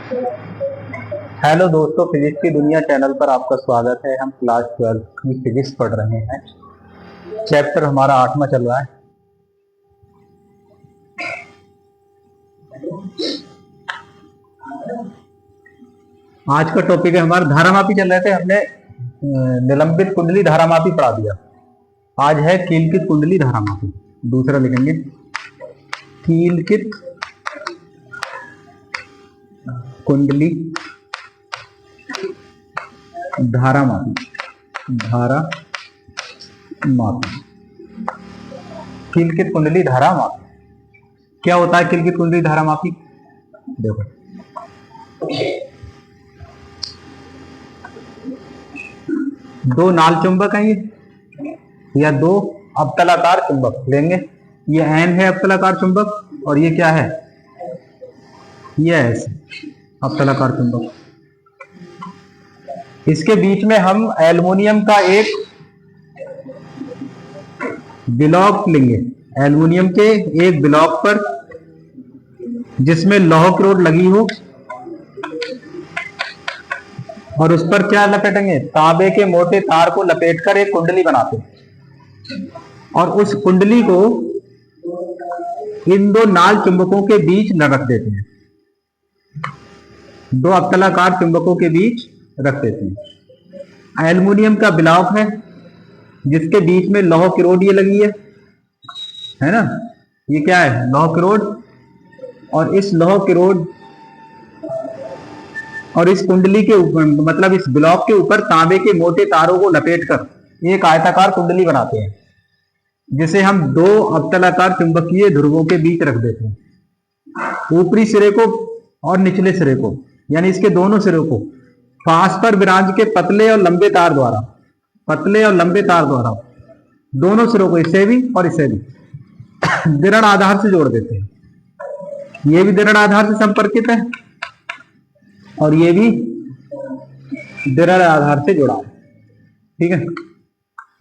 Hello दोस्तों, physics की दुनिया चैनल पर आपका स्वागत है। हम क्लास 12 की फिजिक्स पढ़ रहे हैं। चैप्टर हमारा 8वां चल रहा है। आज का टॉपिक है हमारा धारामापी। चल रहे थे, हमने निलंबित कुंडली धारामापी पढ़ा दिया। आज है कीलकित कुंडली धारामापी। दूसरा लिखेंगे कीलकित कुंडली धारामापी। कीलकित कुंडली धारामापी क्या होता है? कीलकित कुंडली धारामापी देखो, दो नाल चुंबक हैं ये, या दो अवतलाकार चुंबक लेंगे। ये एन है अवतलाकार चुंबक, और ये क्या है? ये एस अवतलाकार चुंबक। इसके बीच में हम एल्युमिनियम का एक ब्लॉक लेंगे। एल्युमिनियम के एक ब्लॉक पर जिसमें लौह की रॉड लगी हो, और उस पर क्या लपेटेंगे? तांबे के मोटे तार को लपेटकर एक कुंडली बनाते हैं, और उस कुंडली को इन दो नाल चुंबकों के बीच न रख देते हैं। दो अवतलाकार चुंबकों के बीच रख देते हैं। एल्युमिनियम का ब्लॉक है जिसके बीच में लौह की रॉड ये लगी है ना? ये क्या है? लौह की रॉड। और इस लौह की रॉड और इस कुंडली के ऊपर, मतलब इस ब्लॉक के ऊपर तांबे के मोटे तारों को लपेटकर एक आयताकार कुंडली बनाते हैं, जिसे हम दो अवतलाकार चुंबकीय ध्रुवों के बीच रख देते हैं। ऊपरी सिरे को और निचले सिरे को, यानी इसके दोनों सिरों को फास्फर विरांज के पतले और लंबे तार द्वारा दोनों सिरों को, इसे भी और इसे भी दृढ़ आधार से जोड़ देते हैं। ये भी दृढ़ आधार से संपर्कित है और ये भी दृढ़ आधार से जुड़ा है। ठीक है,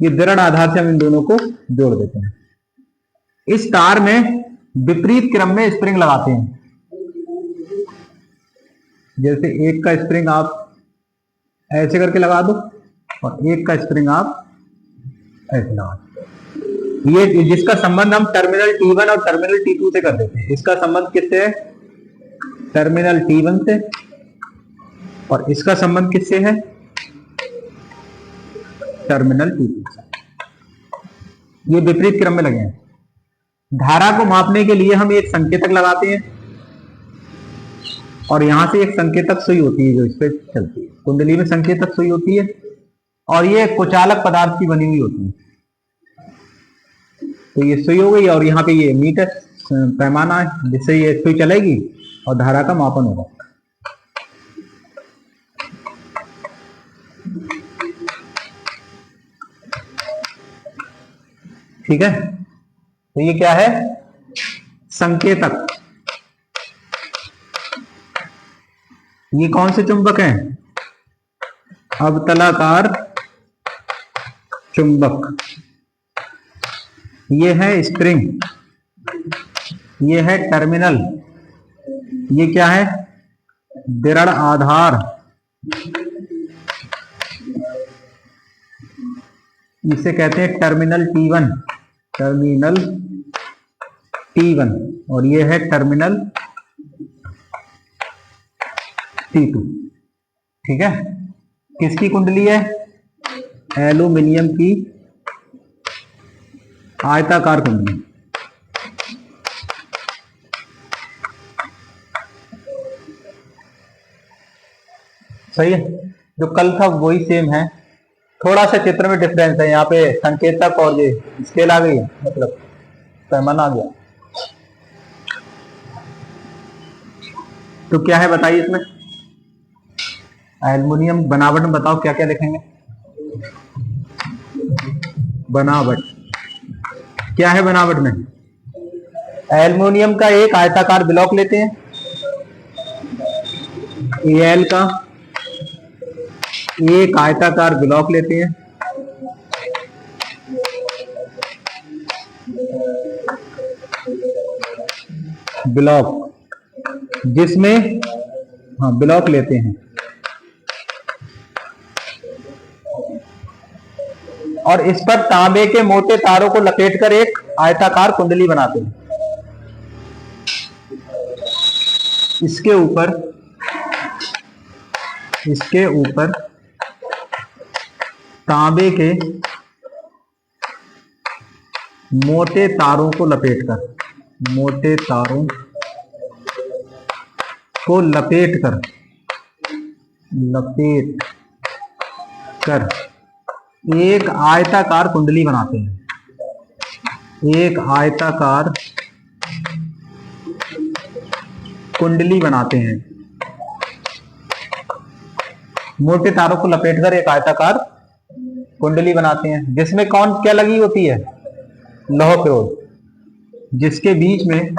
ये दृढ़ आधार से हम इन दोनों को जोड़ देते हैं। इस तार में विपरीत क्रम में स्प्रिंग लगाते हैं। जैसे एक का स्प्रिंग आप ऐसे करके लगा दो, और एक का स्प्रिंग आप ऐसे लगा दो। ये जिसका संबंध हम टर्मिनल T1 और टर्मिनल T2 से कर देते हैं। इसका संबंध किससे है? टर्मिनल T1 से, और इसका संबंध किससे है? टर्मिनल T2 से। ये विपरीत क्रम में लगे हैं। धारा को मापने के लिए हम एक संकेतक लगाते हैं, और यहां से एक संकेतक सुई होती है जो इस पे चलती है। कुंडली में संकेतक सुई होती है, और ये कुचालक पदार्थ की बनी हुई होती है। तो ये सुई हो गई, और यहाँ पे ये मीटर पैमाना है जिससे ये सुई चलेगी और धारा का मापन होगा। ठीक है, तो ये क्या है? संकेतक। ये कौन से चुंबक हैं? अवतलाकार चुंबक। ये है स्प्रिंग, ये है टर्मिनल, ये क्या है? दृढ़ आधार। इसे कहते हैं टर्मिनल T1, और ये है टर्मिनल T2। ठीक है, किसकी कुंडली है? एल्युमिनियम की आयताकार कुंडली। सही है, जो कल था वही सेम है, थोड़ा सा चित्र में डिफरेंस है। यहाँ पे संकेतक और ये स्केल आ गई है, मतलब पैमाना आ गया। तो क्या है बताइए इसमें? एल्युमिनियम बनावट में बताओ क्या क्या लिखेंगे? बनावट क्या है? बनावट में एल्युमिनियम का एक आयताकार ब्लॉक लेते हैं, Al का एक आयताकार ब्लॉक लेते हैं, ब्लॉक जिसमें हाँ ब्लॉक लेते हैं और इस पर तांबे के मोटे तारों को लपेटकर एक आयताकार कुंडली बनाते हैं। इसके ऊपर तांबे के मोटे तारों को लपेटकर एक आयताकार कुंडली बनाते हैं। मोटे तारों को लपेटकर एक आयताकार कुंडली बनाते हैं जिसमें कौन क्या लगी होती है? लौह क्रोध, जिसके बीच में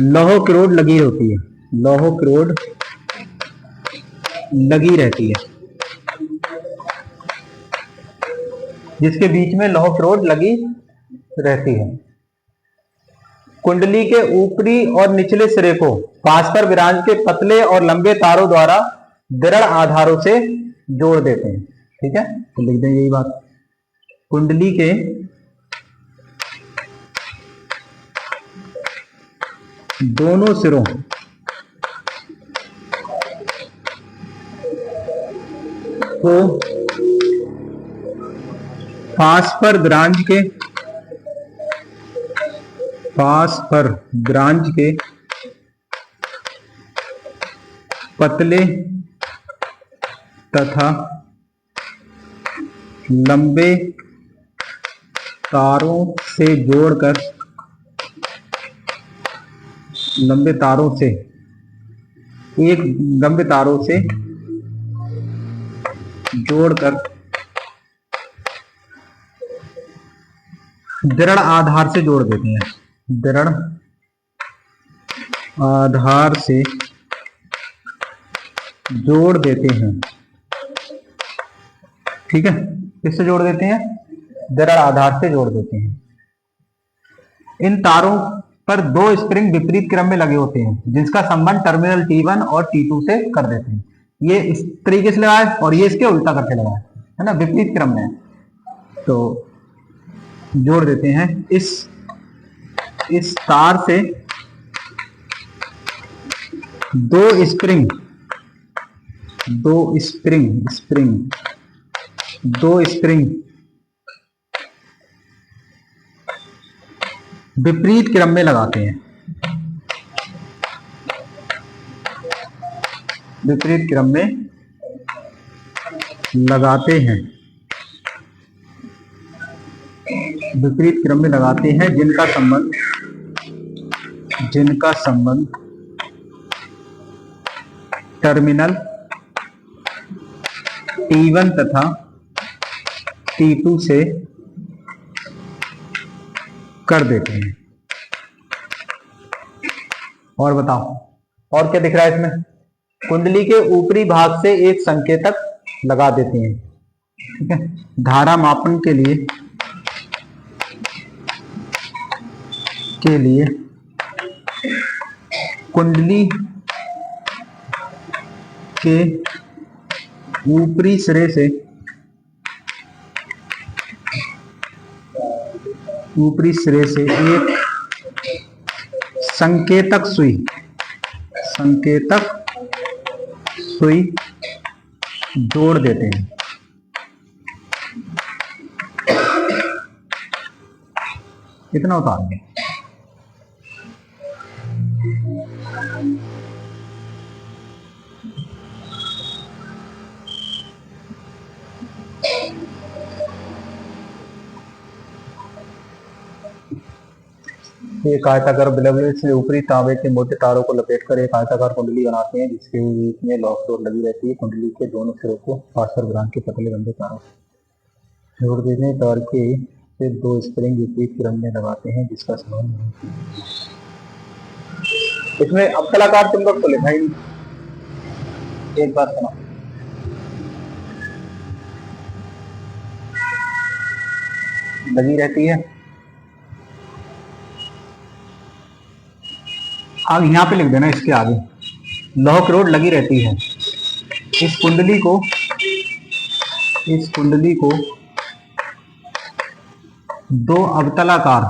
लौह क्रोड लगी होती है, जिसके बीच में लौह क्रोड लगी रहती है। कुंडली के ऊपरी और निचले सिरे को फास्फर विरांज के पतले और लंबे तारों द्वारा दृढ़ आधारों से जोड़ देते हैं। ठीक है, तो लिख दें यही बात। कुंडली के दोनों सिरों को फास्फर ग्रांज के पतले तथा लंबे तारों से जोड़कर दृढ़ आधार से जोड़ देते हैं। ठीक है, किससे जोड़ देते हैं? दृढ़ आधार से जोड़ देते हैं। इन तारों पर दो स्प्रिंग विपरीत क्रम में लगे होते हैं जिसका संबंध टर्मिनल T1 और T2 से कर देते हैं। ये इस तरीके से लगा है और ये इसके उल्टा करके लगा है ना, विपरीत क्रम में। तो जोड़ देते हैं इस तार से दो स्प्रिंग विपरीत क्रम में लगाते हैं। जिनका संबंध टर्मिनल T1 तथा T2 से कर देते हैं। और बताओ और क्या दिख रहा है इसमें? कुंडली के ऊपरी भाग से एक संकेतक लगा देते हैं। ठीक है, धारा मापन के लिए कुंडली के ऊपरी सिरे से एक संकेतक सुई जोड़ देते हैं। कितना उतारेंगे? एक आयताकार ब्लेड से ऊपरी तांबे के मोटे तारों को लपेटकर एक आयताकार कुंडली बनाते हैं जिसके बीच में लौह क्रोड लगी रहती है। कुंडली के दोनों सिरों को फास्फर ग्रांज के पतले लंबे तारों से जोड़ देते हैं। तार के से दो स्प्रिंग विपरीत क्रम में लगाते हैं जिसका संबंध इसमें। अब कलाकार तुम लोग तो लिखा ही नहीं। एक बात सुनो, लगी रहती है अब यहां पे लिख देना इसके आगे, लौह की रोड लगी रहती है। इस कुंडली को दो अवतलाकार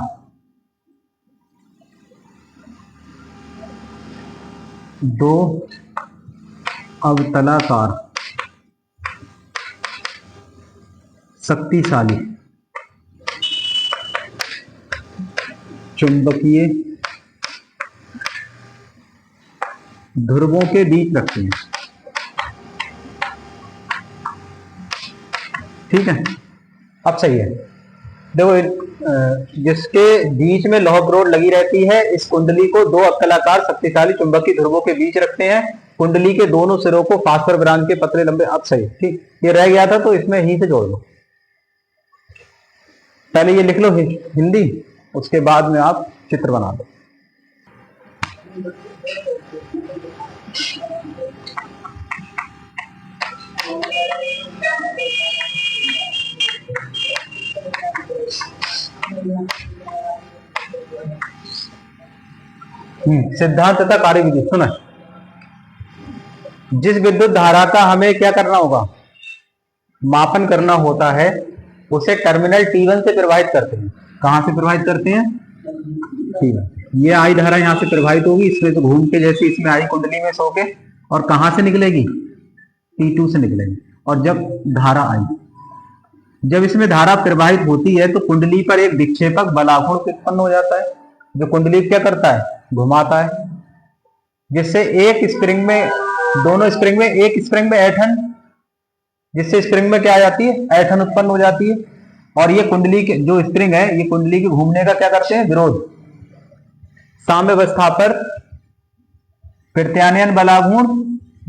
शक्तिशाली चुंबकीय ध्रुवों के बीच रखते हैं। ठीक है, अब सही है। देखो जिसके बीच में लौह रोड लगी रहती है, इस कुंडली को दो अवतलाकार शक्तिशाली चुंबकीय ध्रुवों के बीच रखते हैं। कुंडली के दोनों सिरों को फास्फोर ब्रांड के पतले लंबे, अब सही। ठीक, ये रह गया था तो इसमें ही से जोड़ लो। पहले ये लिख लो हिंदी, उसके बाद में आप चित्र बना दो। सिद्धांत तथा कार्यविधि सुना। जिस विद्युत धारा का हमें क्या करना होगा, मापन करना होता है, उसे टर्मिनल T1 से प्रवाहित करते हैं। कहां से प्रवाहित करते हैं? T1। ये आई धारा यहां से प्रवाहित होगी, इसमें तो घूम के जैसे इसमें आई कुंडली में सो के, और कहां से निकलेगी? T2 से निकलेगी। और जब धारा आई, जब इसमें धारा प्रवाहित होती है तो कुंडली पर एक विक्षेपक बलाघूर्ण उत्पन्न हो जाता है, जो कुंडली क्या करता है? घुमाता है, जिससे एक स्प्रिंग में, दोनों स्प्रिंग में, एक स्प्रिंग में ऐंठन, जिससे स्प्रिंग में क्या आ जाती है? ऐंठन उत्पन्न हो जाती है। और ये कुंडली के जो स्प्रिंग है, ये कुंडली के घूमने का क्या करते हैं? विरोध। साम्यावस्था पर प्रत्यानयन बलाघूर्ण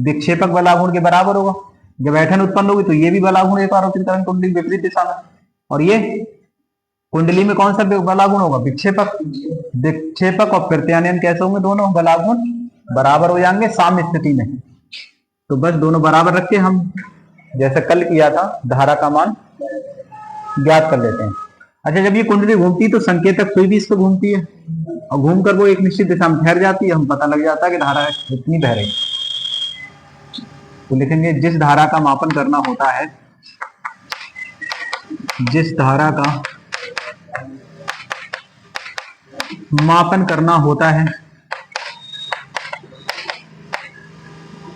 विक्षेपक बलाघूर्ण के बराबर होगा। जब ऐंठन उत्पन्न होगी तो ये भी बलाघूर्ण एक आरोपित करेंगे कुंडली विपरीत दिशा में, और ये कुंडली में कौन सा बलाघूर्ण होगा? विक्षेपक। विक्षेपक और प्रत्यानयन कैसे होंगे? दोनों बलाघूर्ण बराबर हो जाएंगे साम्य स्थिति में। तो बस दोनों बराबर रख के हम जैसे कल किया था धारा का मान ज्ञात कर लेते हैं। अच्छा, जब ये कुंडली घूमती तो संकेतक सुई भी इस पर घूमती है, और घूमकर वो एक निश्चित दिशा में ठहर जाती है। हम पता लग जाता है कि धारा इतनी बह रही। तो लिखेंगे जिस धारा का मापन करना होता है, जिस धारा का मापन करना होता है,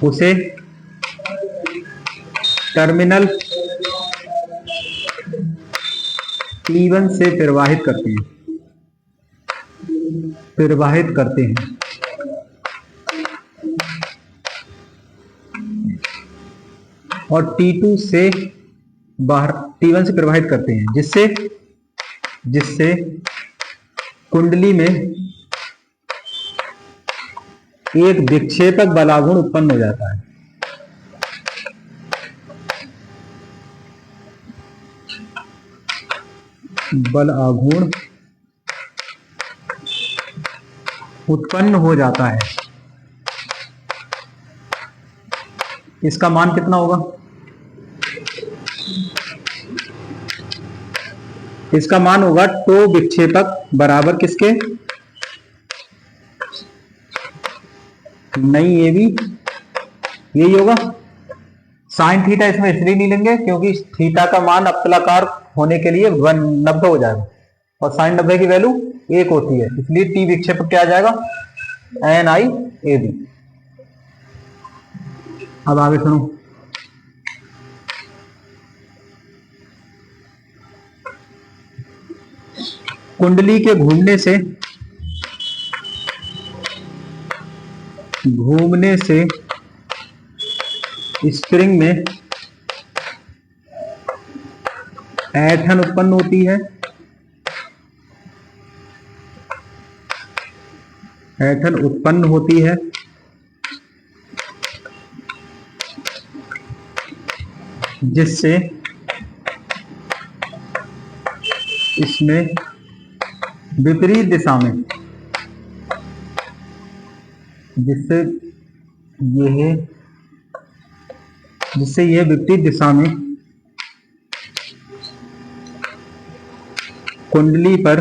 उसे टर्मिनल T1 से प्रवाहित करते हैं, और T2 से बाहर, T1 से प्रवाहित करते हैं, जिससे कुंडली में एक विक्षेपक बलाघूर्ण उत्पन्न हो जाता है। बलाघूर्ण उत्पन्न हो जाता है। इसका मान कितना होगा? इसका मान होगा टो विक्षेपक बराबर किसके? नहीं, ये भी यही होगा। साइन थीटा इसमें इसलिए नहीं लेंगे क्योंकि थीटा का मान अवतलाकार होने के लिए 90 हो जाएगा, और साइन 90 की वैल्यू 1 होती है, इसलिए टी विक्षेपक क्या आ जाएगा? NIAB। अब आगे सुनो। कुंडली के घूमने से स्प्रिंग में ऐंठन उत्पन्न होती है। ऐंठन उत्पन्न होती है जिससे इसमें विपरीत दिशा में, जिससे यह विपरीत दिशा में कुंडली पर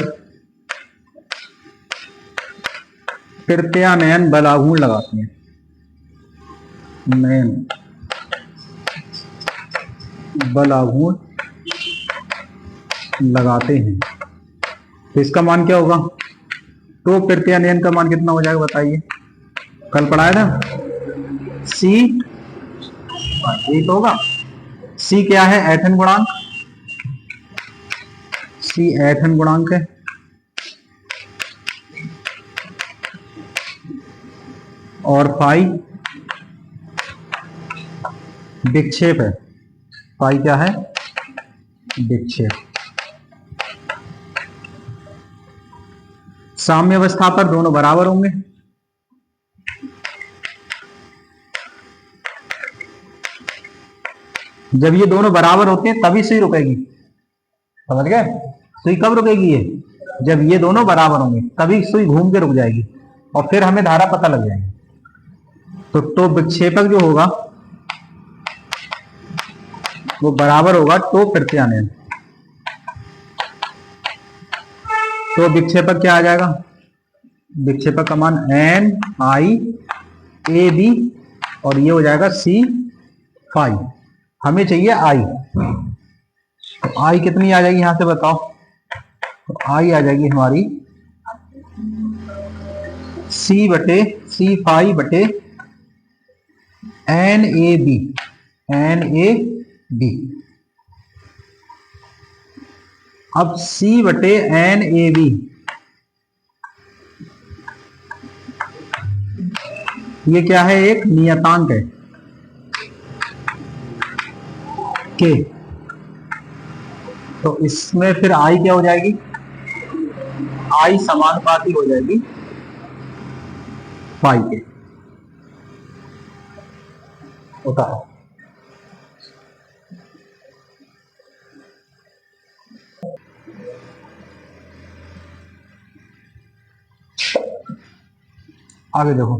तृतीयानयन बलाघूर्ण लगाते हैं, नयन बलाघूर्ण लगाते हैं, तो इसका मान क्या होगा? तो तृतीयानयन का मान कितना हो जाएगा बताइए? कल पढ़ाया था सी, ये तो होगा सी क्या है? ऐठन गुणांक, सी ऐठन गुणांक है, और फाई विक्षेप है। फाई क्या है? विक्षेप। साम्य अवस्था पर दोनों बराबर होंगे, जब ये दोनों बराबर होते हैं तभी सुई रुकेगी, समझ गए? सुई कब रुकेगी? ये जब ये दोनों बराबर होंगे तभी सुई घूम के रुक जाएगी और फिर हमें धारा पता लग जाएगी। तो विक्षेपक जो होगा वो बराबर होगा तो तृतीयानयन। तो विक्षेपक क्या आ जाएगा? विक्षेपक का मान एन आई ए बी, और ये हो जाएगा सी फाई। हमें चाहिए आई, तो आई कितनी आ जाएगी यहां से बताओ? तो आई आ जाएगी हमारी सी बटे सी फाई बटे N A B, N A B. अब सी बटे एन ए बी, ये क्या है? एक नियतांक है के, तो इसमें फिर आई क्या हो जाएगी? आई समानुपाती हो जाएगी फाई के, होता है। आगे देखो,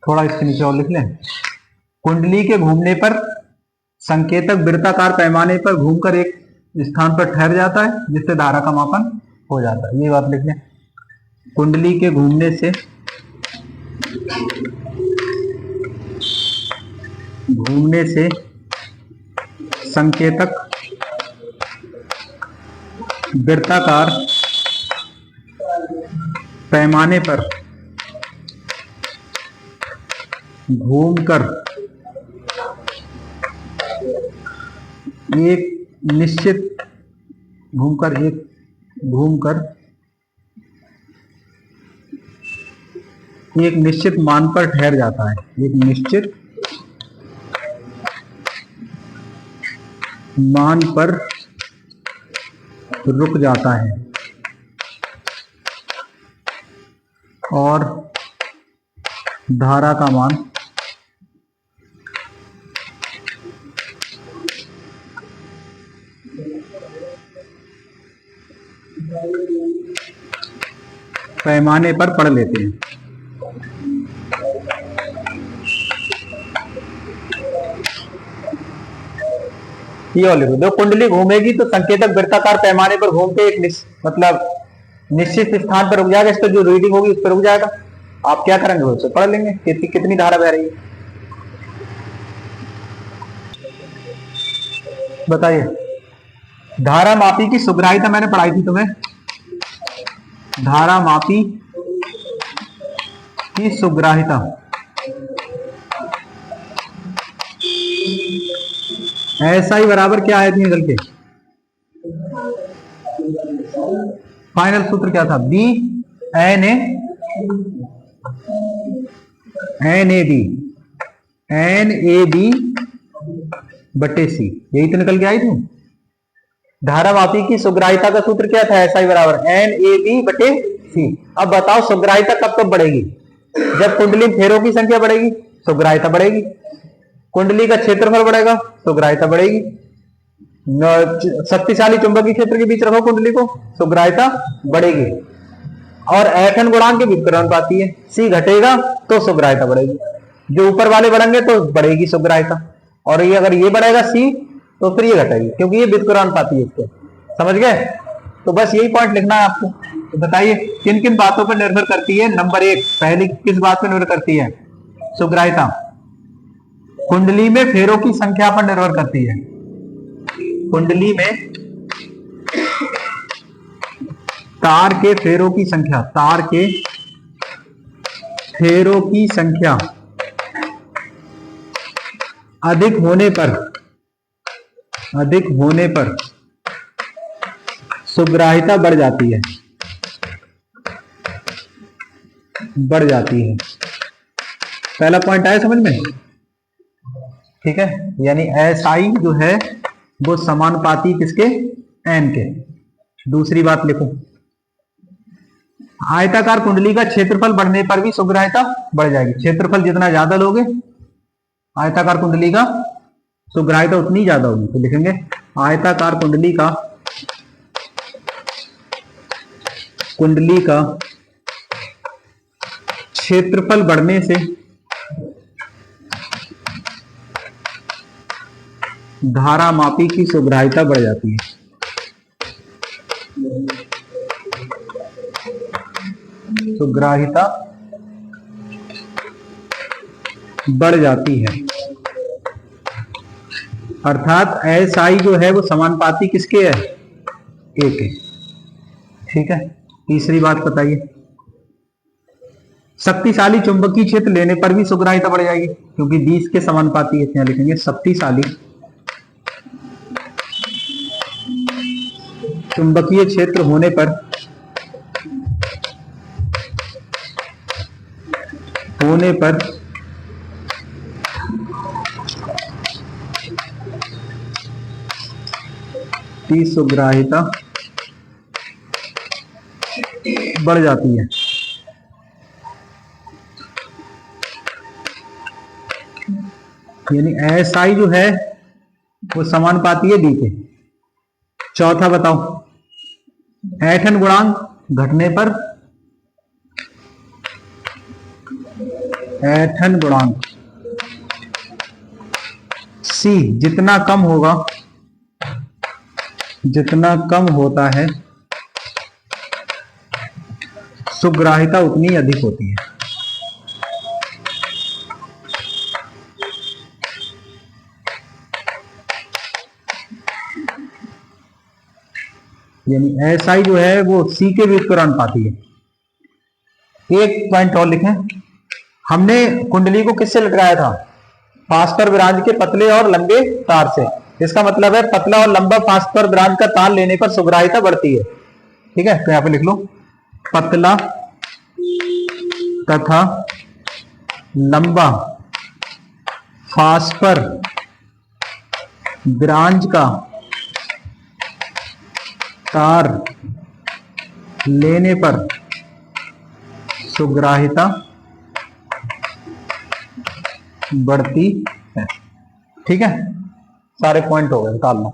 थोड़ा इसके नीचे और लिख लें। कुंडली के घूमने पर संकेतक वृत्ताकार पैमाने पर घूमकर एक स्थान पर ठहर जाता है, जिससे धारा का मापन हो जाता है। ये बात लिख लें। कुंडली के घूमने से संकेतक वृत्ताकार पैमाने पर घूमकर एक निश्चित मान पर ठहर जाता है, एक निश्चित मान पर रुक जाता है और धारा का मान पैमाने पर पढ़ लेते हैं। ये और लिखो, जब कुंडली घूमेगी तो संकेतक वृत्ताकार पैमाने पर घूम के एक निश्चित स्थान पर रुक जाएगा। इस पर जो रीडिंग होगी उस पर रुक जाएगा। आप क्या करेंगे? उससे पढ़ लेंगे कितनी धारा बह रही है, बताइए। धारा मापी की सुग्राहिता मैंने पढ़ाई थी तुम्हें। धारा मापी की सुग्राहिता ऐसा ही बराबर क्या आए थे निकल के? फाइनल सूत्र क्या था? बी एन ए बी बटे सी, यही तो निकल के आई थी। धारा मापी की सुग्राहिता का सूत्र क्या था? ऐसा ही बराबर एन ए बी बटे सी। अब बताओ सुग्राहिता कब बढ़ेगी? जब कुंडली फेरों की संख्या बढ़ेगी सुग्राहिता बढ़ेगी, कुंडली का क्षेत्रफल बढ़ेगा सुग्राहिता बढ़ेगी। शक्तिशाली चुंबकीय क्षेत्र के बीच रखो कुंडली को, सुग्राहिता बढ़ेगी। और ऐठन गुणांक के व्युत्क्रमानुपाती है, सी घटेगा तो सुग्राहिता बढ़ेगी। जो ऊपर वाले बढ़ेंगे तो बढ़ेगी सुग्राहिता, और ये अगर ये बढ़ेगा सी तो फिर ये घटेगी, क्योंकि ये व्युत्क्रमानुपाती है इसके। समझ गए? तो बस यही पॉइंट लिखना है आपको। तो बताइए किन किन बातों पर निर्भर करती है। नंबर 1, पहली किस बात पर निर्भर करती है? सुग्राहिता। कुंडली में फेरों की संख्या पर निर्भर करती है। कुंडली में तार के फेरों की संख्या, तार के फेरों की संख्या अधिक होने पर सुग्राहिता बढ़ जाती है। पहला पॉइंट आया समझ में? ठीक है, यानी SI जो है वो समानुपाती किसके? N के। दूसरी बात लिखो, आयताकार कुंडली का क्षेत्रफल बढ़ने पर भी सुग्राहिता बढ़ जाएगी। क्षेत्रफल जितना ज्यादा लोगे आयताकार कुंडली का, सुग्राहिता उतनी ज्यादा होगी। तो लिखेंगे आयताकार कुंडली का क्षेत्रफल बढ़ने से धारामापी की सुग्राहिता बढ़ जाती है। सुग्राहिता बढ़ जाती है, अर्थात SI जो है वो समानुपाती किसके है? A के। ठीक है, तीसरी बात बताइए, शक्तिशाली चुंबकीय क्षेत्र लेने पर भी सुग्राहिता बढ़ जाएगी, क्योंकि 20 के समानुपाती है। यहाँ लिखेंगे शक्तिशाली चुंबकीय क्षेत्र होने पर की सुग्राहिता बढ़ जाती है। यानी SI जो है वो समानुपाती है D के। चौथा बताओ, ऐंठन गुणांक घटने पर, ऐंठन गुणांक C जितना कम होता है सुग्राहिता उतनी अधिक होती है। यानी SI जो है वो C के व्युत्क्रमानुपाती है। एक पॉइंट और लिखें, हमने कुंडली को किससे लटकाया था? फास्पर विराज के पतले और लंबे तार से। इसका मतलब है पतला और लंबा फास्पर विराज का तार लेने पर सुग्राहिता बढ़ती है। ठीक है, तो यहां पे लिख लो, पतला तथा लंबा फास्पर विराज का तार लेने पर सुग्राहिता बढ़ती है। ठीक है, सारे पॉइंट हो गए, निकाल लो।